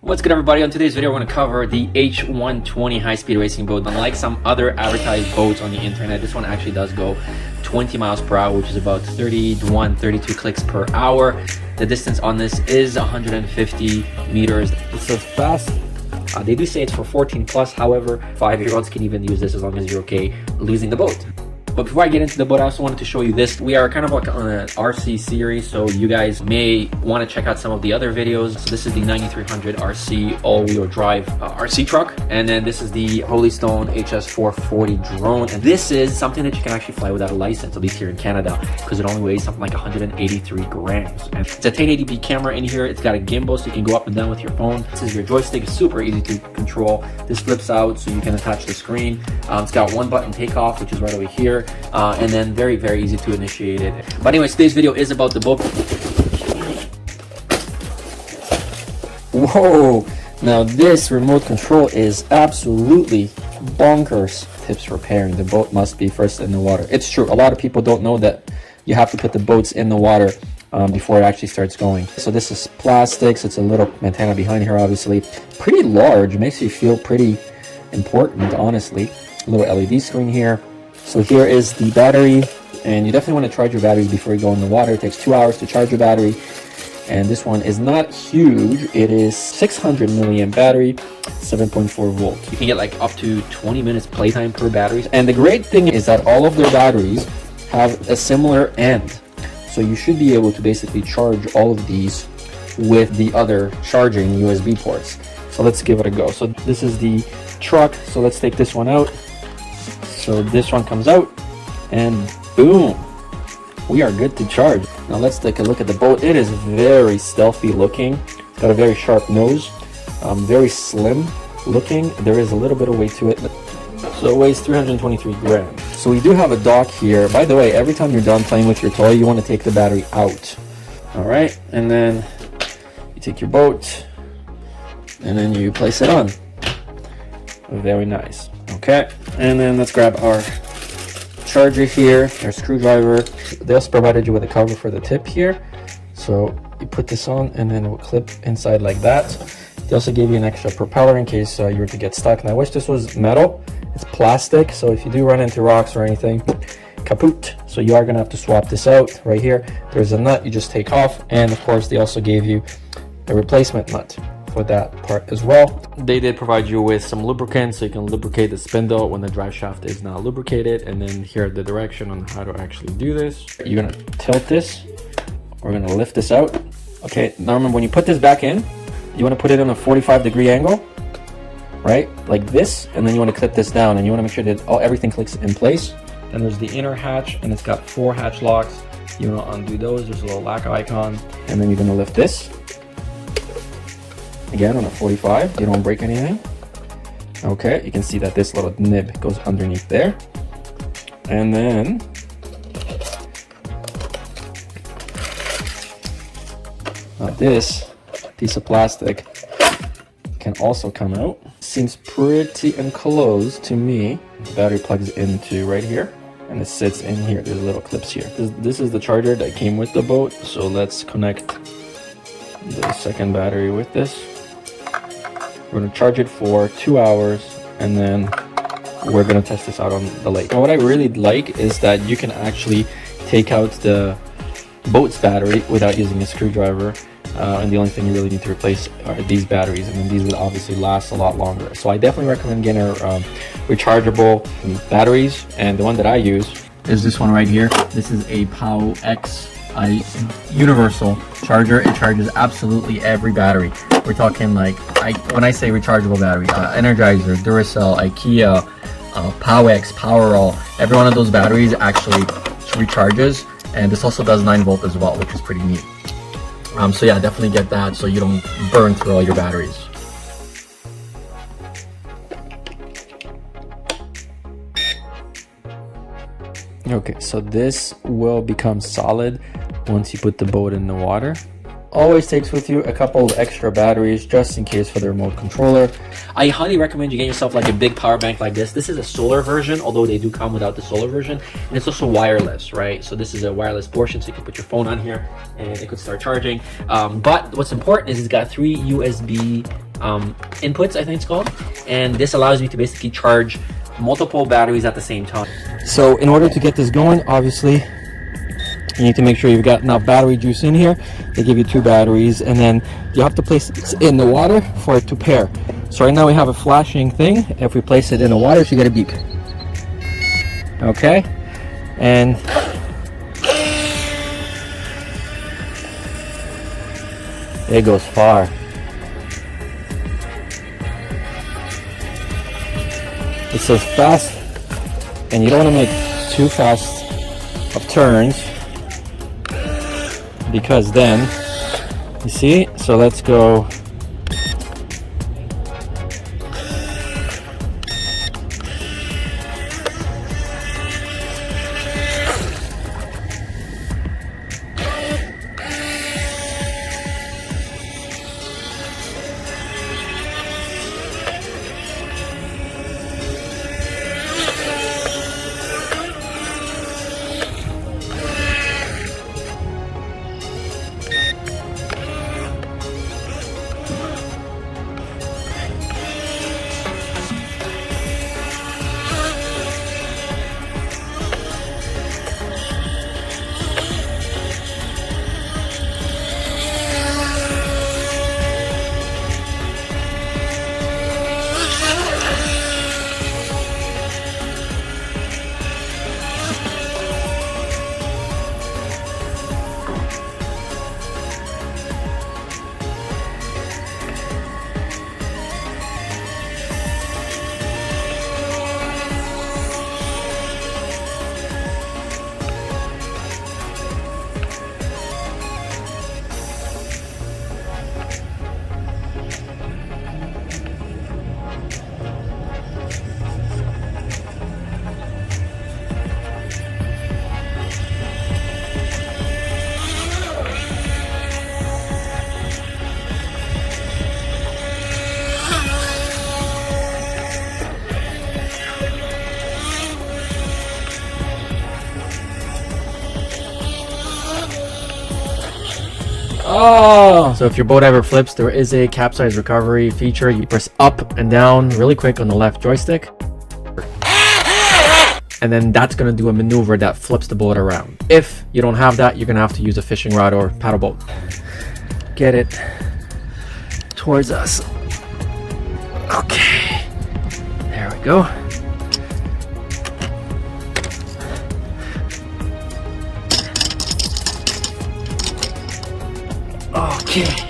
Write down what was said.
What's good, everybody? On today's video, we're going to cover the H120 high-speed racing boat. Unlike some other advertised boats on the internet, this one actually does go 20 miles per hour, which is about 31, 32 clicks per hour. The distance on this is 150 meters. It's a fast. They do say it's for 14 plus. However, 5-year-olds can even use this as long as you're okay losing the boat. But before I get into the boat, I also wanted to show you this. We are kind of like on an RC series, so you guys may want to check out some of the other videos. So this is the 9300 RC all-wheel drive RC truck, and then this is the Holy Stone HS440 drone. And this is something that you can actually fly without a license, at least here in Canada, because it only weighs something like 183 grams. And it's a 1080p camera in here. It's got a gimbal, so you can go up and down with your phone. This is your joystick. It's super easy to control. This flips out, so you can attach the screen. It's got one button takeoff, which is right over here. And then very easy to initiate it. But anyways, today's video is about the boat. Whoa, now this remote control is absolutely bonkers. Tips for repairing the boat must be first in the water. It's true, a lot of people don't know that you have to put the boats in the water before it actually starts going. So this is plastic, so it's a little antenna behind here, obviously. Pretty large, makes you feel pretty important, honestly. A little LED screen here. So here is the battery, and you definitely want to charge your batteries before you go in the water. It takes 2 hours to charge your battery, and this one is not huge. It is 600 milliamp battery, 7.4 volts. You can get like up to 20 minutes playtime per batteries. And the great thing is that all of their batteries have a similar end. So you should be able to basically charge all of these with the other charging USB ports. So let's give it a go. So this is the truck. So let's take this one out. So this one comes out, and boom, we are good to charge. Now let's take a look at the boat. It is very stealthy looking. It's got a very sharp nose, very slim looking. There is a little bit of weight to it. So it weighs 323 grams. So we do have a dock here. By the way, every time you're done playing with your toy, you want to take the battery out. All right, and then you take your boat, and then you place it on. Very nice. Okay, and then let's grab our charger here, our screwdriver. They also provided you with a cover for the tip here. So you put this on, and then it will clip inside like that. They also gave you an extra propeller in case you were to get stuck. And I wish this was metal. It's plastic, so if you do run into rocks or anything, kaput. So you are gonna have to swap this out right here. There's a nut you just take off, and of course they also gave you a replacement nut for that part as well. They did provide you with some lubricant, so you can lubricate the spindle when the drive shaft is not lubricated. And then here the direction on how to actually do this. You're gonna tilt this. We're gonna lift this out. Okay, now remember, when you put this back in, you wanna put it on a 45-degree angle, right? Like this, and then you wanna clip this down, and you wanna make sure that everything clicks in place. Then there's the inner hatch, and it's got 4 hatch locks. You wanna undo those. There's a little lock icon, and then you're gonna lift this. Again, on a 45, you don't break anything. Okay, you can see that this little nib goes underneath there. And then this piece of plastic can also come out. Seems pretty enclosed to me. The battery plugs into right here, and it sits in here. There's little clips here. This is the charger that came with the boat. So let's connect the second battery with this. We're going to charge it for 2 hours, and then we're going to test this out on the lake. And what I really like is that you can actually take out the boat's battery without using a screwdriver, and the only thing you really need to replace are these batteries, and then these would obviously last a lot longer. So I definitely recommend getting rechargeable batteries, and the one that I use is this one right here. This is a POW X universal charger. It charges absolutely every battery. We're talking like, when I say rechargeable battery, Energizer, Duracell, IKEA, POWX, Powerall, every one of those batteries actually recharges, and this also does 9 volt as well, which is pretty neat. So yeah, definitely get that so you don't burn through all your batteries. Okay, so this will become solid once you put the boat in the water. Always takes with you a couple of extra batteries just in case for the remote controller. I highly recommend you get yourself like a big power bank like this. This is a solar version, although they do come without the solar version, and it's also wireless, right? So this is a wireless portion, so you can put your phone on here and it could start charging. But what's important is it's got 3 USB inputs, I think it's called, and this allows you to basically charge multiple batteries at the same time. So in order to get this going, obviously you need to make sure you've got enough battery juice in here. They give you 2 batteries, and then you have to place it in the water for it to pair. So right now we have a flashing thing. If we place it in the water, you get a beep. Okay, and it goes far. It says fast, and you don't want to make too fast of turns, because then, you see, so let's go. Oh! So if your boat ever flips, there is a Capsize Recovery feature. You press up and down really quick on the left joystick, and then that's going to do a maneuver that flips the boat around. If you don't have that, you're going to have to use a fishing rod or paddle boat. Get it towards us. Okay, there we go. Okay.